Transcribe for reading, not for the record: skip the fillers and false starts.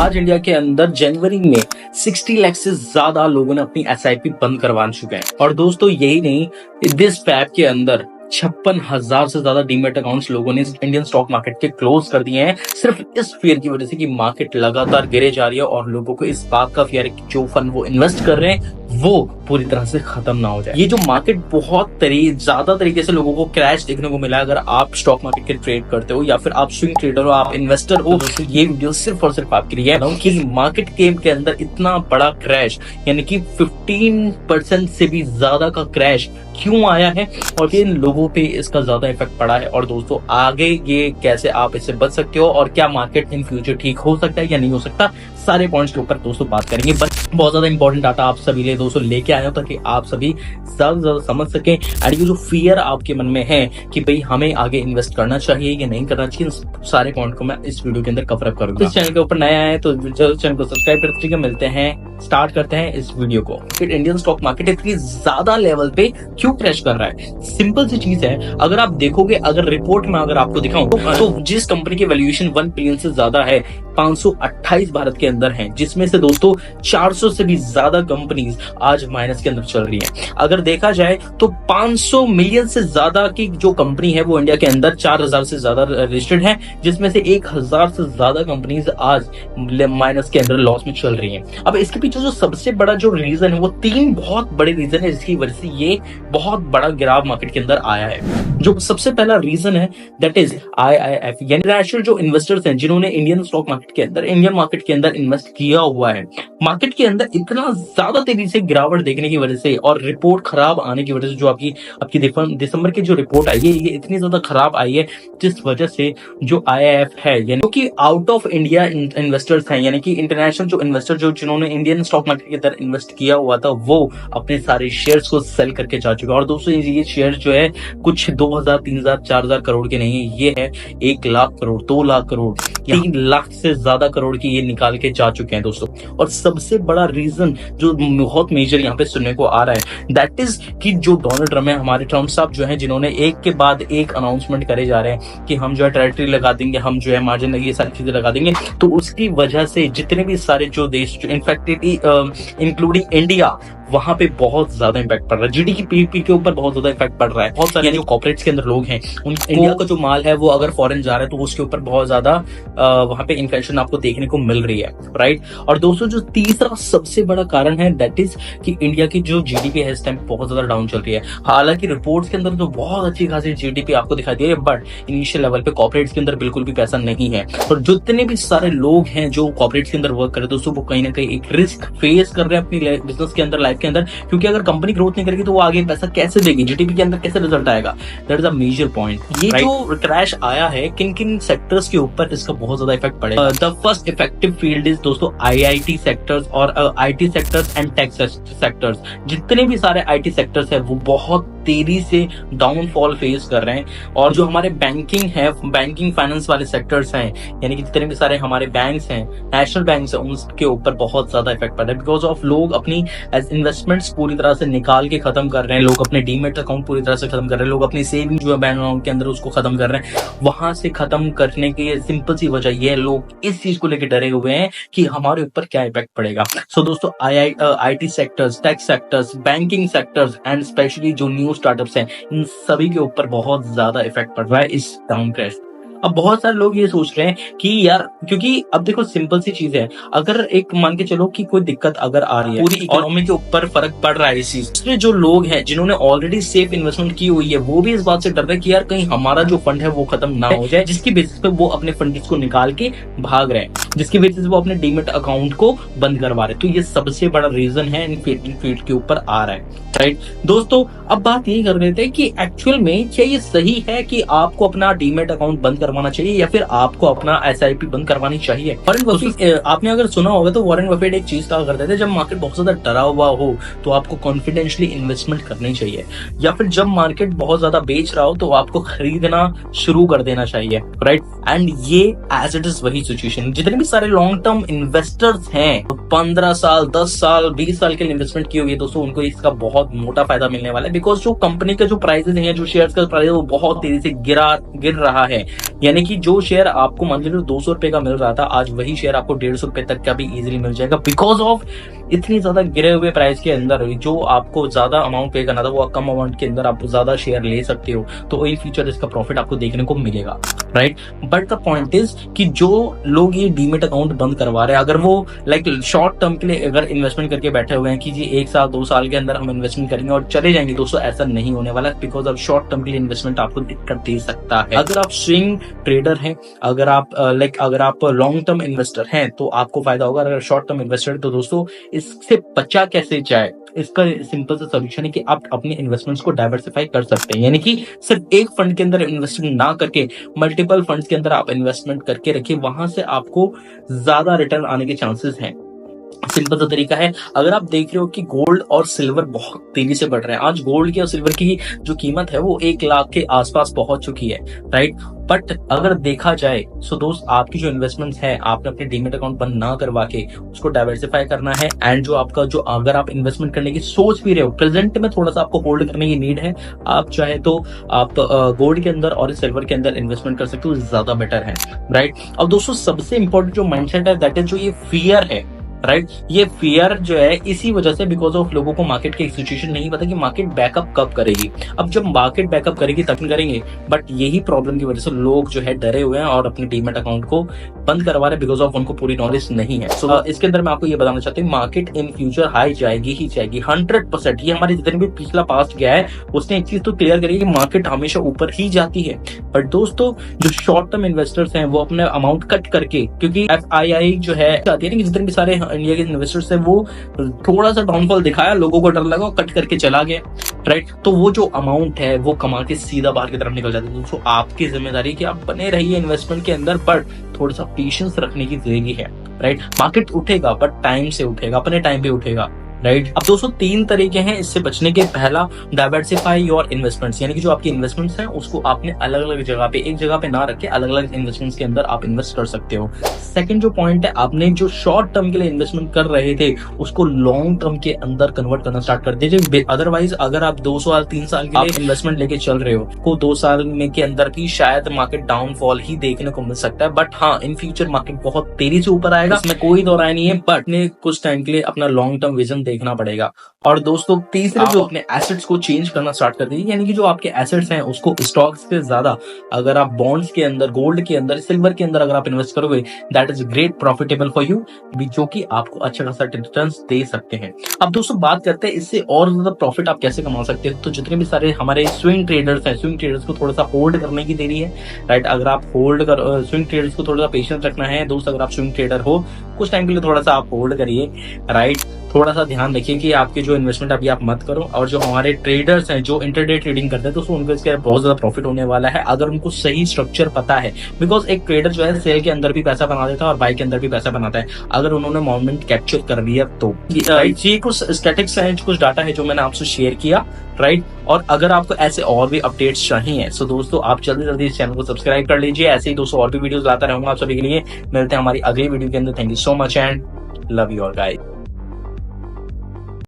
आज इंडिया के अंदर जनवरी में 60 लाख से ज्यादा लोगों ने अपनी एसआईपी बंद करवा चुके हैं। और दोस्तों यही नहीं, दिस पैप के अंदर 56,000 से ज्यादा डीमेट अकाउंट्स लोगों ने इंडियन स्टॉक मार्केट के क्लोज कर दिए हैं, सिर्फ इस फियर की वजह से कि मार्केट लगातार गिरे जा रही है और लोगों को इस बात का फियर है कि जो फंड वो इन्वेस्ट कर रहे हैं वो पूरी तरह से खत्म ना हो जाए। ये जो मार्केट बहुत ज्यादा तरीके से लोगों को क्रैश देखने को मिला है। अगर आप स्टॉक मार्केट के ट्रेड करते हो या फिर आप स्विंग ट्रेडर हो, आप इन्वेस्टर हो, तो ये वीडियो सिर्फ और सिर्फ आपके लिए है कि मार्केट के अंदर इतना बड़ा क्रैश, यानी कि 15% से भी ज्यादा का क्रैश क्यों आया है और किन लोगों पे इसका ज्यादा इफेक्ट पड़ा है। और दोस्तों आगे ये कैसे आप इससे बच सकते हो और क्या मार्केट इन फ्यूचर ठीक हो सकता है या नहीं हो सकता, सारे पॉइंट्स के ऊपर दोस्तों बात करेंगे। बहुत ज्यादा इंपॉर्टेंट डाटा आप सभी लिए दोस्तों लेके आए हो ताकि आप सभी ज्यादा से ज्यादा समझ सकें। एंड ये जो फियर आपके मन में है कि भाई हमें आगे इन्वेस्ट करना चाहिए या नहीं करना चाहिए, सारे पॉइंट को मैं इस वीडियो के अंदर कवर अप करूंगा। इस चैनल के ऊपर नया है तो चैनल को सब्सक्राइब कर दीजिएगा। मिलते हैं, स्टार्ट करते हैं इस वीडियो को। इंडियन स्टॉक मार्केट इतनी ज्यादा लेवल पे क्यों क्रैश कर रहा है? सिंपल सी चीज है, अगर आप देखोगे, अगर रिपोर्ट में अगर आपको दिखाऊं तो जिस कंपनी की वैल्यूएशन 1 बिलियन से ज्यादा है 528 भारत के अंदर हैं, जिसमें से दोस्तों 400 से भी ज्यादा कंपनीज आज माइनस के अंदर चल रही हैं। अगर देखा जाए तो 500 मिलियन से ज्यादा की जो कंपनी है वो इंडिया के अंदर 4000 से ज्यादा रजिस्टर्ड है, जिसमें से 1000 से ज्यादा कंपनीज आज माइनस के अंदर लॉस में चल रही हैं। अब इसके पीछे जो सबसे बड़ा जो रीजन है वो 3 बहुत बड़े रीजन है जिसकी वजह से ये बहुत बड़ा गिराव मार्केट के अंदर आया है। जो सबसे पहला रीजन है दैट इज IIF, यानी इंटरनेशनल जो इन्वेस्टर्स हैं जिन्होंने इंडियन स्टॉक मार्केट के अंदर, इंडियन मार्केट के अंदर इन्वेस्ट किया हुआ है। मार्केट के अंदर इतना ज्यादा तेजी से गिरावट देखने की वजह से और रिपोर्ट खराब आने की वजह से जो आपकी दिसंबर की जो रिपोर्ट आई है ये इतनी ज्यादा खराब आई है, जिस वजह से जो IIF है यानी कि आउट ऑफ इंडिया इन्वेस्टर्स हैं, यानी कि इंटरनेशनल जो इन्वेस्टर जो जिन्होंने इंडियन स्टॉक मार्केट के अंदर इन्वेस्ट किया हुआ था वो अपने सारे शेयर्स को सेल करके जा चुके हैं। और दोस्तों ये शेयर जो है कुछ 2000, 3000, 4000 करोड़ के नहीं है, ये है 1 लाख करोड़, 2 लाख करोड़, 3 लाख से ज्यादा करोड़ की ये निकाल के जा चुके हैं दोस्तों। और सबसे बड़ा रीजन जो बहुत मेजर यहाँ पे सुनने को आ रहा है दैट इज कि जो डोनाल्ड ट्रम्प है, हमारे ट्रम्प साहब जो है, जिन्होंने एक के बाद एक अनाउंसमेंट करे जा रहे हैं कि हम जो है टेरिटरी लगा देंगे, हम जो है मार्जिन लगी, ये सारी चीजें लगा देंगे। तो उसकी वजह से जितने भी सारे जो देश इनफैक्टेड इंक्लूडिंग इंडिया, वहां पे बहुत ज्यादा इम्पैक्ट पड़ रहा है। जीडीपी के ऊपर बहुत ज्यादा इफेक्ट पड़ रहा है। बहुत सारे जो कॉर्पोरेट्स के अंदर लोग हैं, इंडिया का जो माल है वो अगर फॉरेन जा रहा है तो उसके ऊपर बहुत ज्यादा वहां पे इन्फ्लेशन आपको देखने को मिल रही है, राइट। और दोस्तों जो तीसरा सबसे बड़ा कारण है दैट इज कि इंडिया की जो जीडीपी है इस टाइम बहुत ज्यादा डाउन चल रही है। हालांकि रिपोर्ट्स के अंदर तो बहुत अच्छी खासी जीडीपी आपको दिखाई दे रही है, बट इनिशियल लेवल पे कॉर्पोरेट्स के अंदर बिल्कुल भी पैसा नहीं है। और जितने भी सारे लोग हैं जो कॉर्पोरेट्स के अंदर वर्क कर रहे हैं दोस्तों, वो कहीं ना कहीं एक रिस्क फेस कर रहे हैं अपनी बिजनेस के अंदर, लाइफ के अंदर, क्योंकि अगर कंपनी ग्रोथ नहीं करेगी तो वो आगे पैसा कैसे देगी, जीडीपी के अंदर कैसे रिजल्ट आएगा। That is a major point. ये जो क्रैश आया है किन किन सेक्टर्स के ऊपर इसका बहुत ज्यादा इफेक्ट पड़ेगा। The first effective field is दोस्तों IIT सेक्टर्स और IT sectors and tech sectors. जितने भी सारे IT सेक्टर्स है वो बहुत तेजी से डाउनफॉल फेस कर रहे हैं। और जो हमारे बैंकिंग फाइनेंस वाले सेक्टर्स हैं, यानी कि जितने भी सारे हमारे बैंक्स हैं, नेशनल बैंक्स हैं, उनके ऊपर बहुत ज्यादा इफेक्ट पड़ रहा है। बिकॉज ऑफ लोग अपनी इन्वेस्टमेंट्स पूरी तरह से निकाल के खत्म कर रहे हैं, लोग अपने डीमेट अकाउंट पूरी तरह से खत्म कर रहे हैं, लोग अपनी सेविंग जो है बैंक अकाउंट के अंदर उसको खत्म कर रहे हैं। वहां से खत्म करने की सिंपल सी वजह ये है, लोग इस चीज को लेकर डरे हुए हैं कि हमारे ऊपर क्या इफेक्ट पड़ेगा। सो दोस्तों IT sectors, tech sectors, banking sectors and specially जो न्यू स्टार्टअप्स हैं, इन सभी के ऊपर बहुत ज्यादा इफेक्ट पड़ रहा है इस डाउन क्रैश। अब बहुत सारे लोग ये सोच रहे हैं कि यार, क्योंकि अब देखो सिंपल सी चीज है, अगर एक मान के चलो कि कोई दिक्कत अगर आ रही है, पूरी इकोनॉमी के ऊपर फर्क पड़ रहा है इस चीज में, जो लोग हैं जिन्होंने ऑलरेडी सेफ इन्वेस्टमेंट की हुई है वो भी इस बात से डर रहे हैं कि यार कहीं हमारा जो फंड है वो खत्म ना हो जाए, जिसकी बेसिस पे वो अपने फंड्स को निकाल के भाग रहे हैं, जिसकी बेसिस पे वो अपने डीमेट अकाउंट को बंद करवा रहे हैं। तो ये सबसे बड़ा रीजन है इन फील्ड के ऊपर आ रहा है, राइट। दोस्तों अब बात यही कर रहे थे कि एक्चुअल में क्या ये सही है कि आपको अपना डीमेट अकाउंट बंद करवाना चाहिए या फिर आपको अपना SIP बंद करवानी चाहिए। वॉरेन बफेट, आपने अगर सुना होगा तो वॉरेन बफेट एक चीज कहा करते थे, जब मार्केट बहुत ज्यादा डरा हुआ हो तो आपको कॉन्फिडेंशियली इन्वेस्टमेंट करनी चाहिए, या फिर जब मार्केट बहुत ज्यादा बेच रहा हो तो आपको खरीदना शुरू कर देना चाहिए, राइट। एंड ये एज इट इज वही सिचुएशन। जितने भी सारे लॉन्ग टर्म इन्वेस्टर्स हैं 15 साल, 10 साल, 20 साल के लिए इन्वेस्टमेंट की हुई है दोस्तों, उनको इसका बहुत मोटा फायदा मिलने वाला है। बिकॉज जो कंपनी का जो प्राइसेस है, जो शेयर्स का प्राइस है, वो बहुत तेजी से गिर रहा है। यानी कि जो शेयर आपको मान लीजिए 200 रुपए का मिल रहा था, आज वही शेयर आपको 150 रुपए तक का भी इजीली मिल जाएगा। बिकॉज ऑफ इतनी ज्यादा गिरे हुए प्राइस के अंदर जो आपको ज्यादा अमाउंट पे करना था, वो कम अमाउंट के अंदर आप ज्यादा शेयर ले सकते हो। तो वही फ्यूचर इसका प्रॉफिट आपको देखने को मिलेगा, right. But the point is कि जो लोग ये डीमेट अकाउंट बंद करवा रहे हैं, अगर वो लाइक शॉर्ट टर्म के लिए अगर इन्वेस्टमेंट करके बैठे हुए हैं कि जी 1 साल 2 साल के अंदर हम इन्वेस्टमेंट करेंगे और चले जाएंगे, दोस्तों ऐसा नहीं होने वाला। बिकॉज अब शॉर्ट टर्म के लिए इन्वेस्टमेंट आपको दिक्कत दे सकता है। अगर आप स्विंग ट्रेडर हैं, अगर आप लॉन्ग टर्म इन्वेस्टर हैं तो आपको फायदा होगा। अगर शॉर्ट टर्म इन्वेस्टर, तो दोस्तों इससे बचा कैसे जाए, इसका सिंपल सा सोल्यूशन है कि आप अपने इन्वेस्टमेंट्स को डाइवर्सिफाई कर सकते हैं। यानी कि सिर्फ एक फंड के अंदर इन्वेस्टमेंट ना करके मल्टीपल फंड्स के अंदर आप इन्वेस्टमेंट करके रखिए, वहां से आपको ज्यादा रिटर्न आने के चांसेस हैं। सिंपल सा तरीका है, अगर आप देख रहे हो कि गोल्ड और सिल्वर बहुत तेजी से बढ़ रहे हैं, आज गोल्ड की और सिल्वर की जो कीमत है वो 1 लाख के आसपास पहुंच चुकी है, राइट। बट अगर देखा जाए तो दोस्त, आपकी जो इन्वेस्टमेंट्स है, आपने अपने डीमेट अकाउंट बंद ना करवा के उसको डाइवर्सिफाई करना है। एंड जो आपका जो अगर आप इन्वेस्टमेंट करने की सोच भी रहे हो, प्रेजेंट में थोड़ा सा आपको होल्ड करने की नीड है, आप चाहे तो आप गोल्ड के अंदर और सिल्वर के अंदर इन्वेस्टमेंट कर सकते हो, ज्यादा बेटर है, राइट। अब दोस्तों सबसे इंपॉर्टेंट जो माइंडसेट है, दैट इज जो ये फियर है, राइट। ये फियर जो है इसी वजह से, बिकॉज ऑफ लोगों को मार्केट की सिचुएशन नहीं पता कि मार्केट बैकअप कब करेगी। अब जब मार्केट बैकअप करेगी तब करेंगे, बट यही प्रॉब्लम की वजह से लोग जो है डरे हुए हैं और अपने डीमेट अकाउंट को बंद करवा रहे हैं, बिकॉज ऑफ उनको पूरी नॉलेज नहीं है। सो इसके अंदर मैं आपको ये बताना चाहता हूँ, मार्केट इन फ्यूचर हाई जाएगी ही जाएगी 100%। ये हमारे जितने भी पिछला पास्ट गया है उसने एक चीज तो क्लियर करी कि मार्केट हमेशा ऊपर ही जाती है। बट दोस्तों जो शॉर्ट टर्म इन्वेस्टर्स हैं, वो अपने अमाउंट कट करके, क्योंकि FII जो है चाहती है कि जितने भी सारे इंडिया के इन्वेस्टर्स है, वो थोड़ा सा डाउनफॉल दिखाया, लोगों को डर लगा, कट करके चला गया, राइट। तो वो जो अमाउंट है वो कमा के सीधा बाहर की तरफ निकल जाती है। दोस्तों आपकी जिम्मेदारी कि आप बने रहिए इन्वेस्टमेंट के अंदर, बट थोड़ा सा पेशेंस रखने की जरूरी है, राइट। मार्केट उठेगा बट टाइम से उठेगा, अपने टाइम पे उठेगा, राइट। अब दोस्तों 3 तरीके हैं इससे बचने के। पहला, डाइवर्सिफाई योर इन्वेस्टमेंट्स, यानी कि जो आपकी इन्वेस्टमेंट्स हैं उसको आपने अलग अलग जगह पे, एक जगह पे ना रखे, अलग अलग इन्वेस्टमेंट्स के अंदर आप इन्वेस्ट कर सकते हो। सेकंड जो पॉइंट है, आपने जो शॉर्ट टर्म के लिए इन्वेस्टमेंट कर रहे थे उसको लॉन्ग टर्म के अंदर कन्वर्ट करना स्टार्ट कर दीजिए। अदरवाइज अगर आप 2 साल 3 साल के लिए इन्वेस्टमेंट लेके चल रहे हो, को 2 साल में के अंदर भी शायद मार्केट डाउनफॉल ही देखने को मिल सकता है। बट हाँ, इन फ्यूचर मार्केट बहुत तेजी से ऊपर आएगा, इसमें कोई दो राय नहीं है। बट ने कुछ टाइम के लिए अपना लॉन्ग टर्म विजन देखना पड़ेगा। और दोस्तों तीसरे, जो अपने एसेट्स को चेंज करना स्टार्ट कर दीजिए, यानी कि जो आपके एसेट्स हैं उसको स्टॉक्स से ज्यादा अगर आप बॉन्ड्स के अंदर, गोल्ड के अंदर, सिल्वर के अंदर अगर आप इन्वेस्ट करोगे, that is great profitable for you, जो कि आपको अच्छा खासा रिटर्न्स दे सकते हैं। अब दोस्तों बात करते हैं इससे और ज्यादा प्रॉफिट आप कैसे कमा सकते हो। तो जितने भी सारे हमारे स्विंग ट्रेडर्स हैं, स्विंग ट्रेडर्स को थोड़ा सा होल्ड करने की देरी है, राइट। अगर आप स्विंग ट्रेडर्स को थोड़ा सा पेशेंस रखना है दोस्त, अगर आप स्विंग ट्रेडर हो, कुछ टाइम के लिए थोड़ा सा आप होल्ड करिए, राइट। थोड़ा सा ध्यान रखिए कि आपके जो इन्वेस्टमेंट अभी आप मत करो। और जो हमारे ट्रेडर्स हैं जो इंटरडे ट्रेडिंग करते हैं, तो उनको इसके बहुत ज्यादा प्रॉफिट होने वाला है अगर उनको सही स्ट्रक्चर पता है। बिकॉज एक ट्रेडर जो है सेल के अंदर भी पैसा बना देता है और बाय के अंदर भी पैसा बनाता है, अगर उन्होंने मोमेंट कैप्चर कर लिया तो। ये कुछ स्टैटिक्स हैं, कुछ डाटा है जो मैंने आपसे शेयर किया, राइट। और अगर आपको ऐसे और भी अपडेट्स चाहिए, सो दोस्तों आप जल्दी जल्दी इस चैनल को सब्सक्राइब कर लीजिए। ऐसे ही दोस्तों और भी वीडियोस लाता रहूंगा आप सभी के लिए। मिलते हैं हमारी अगली वीडियो के अंदर। Thank you so much and love you all guys.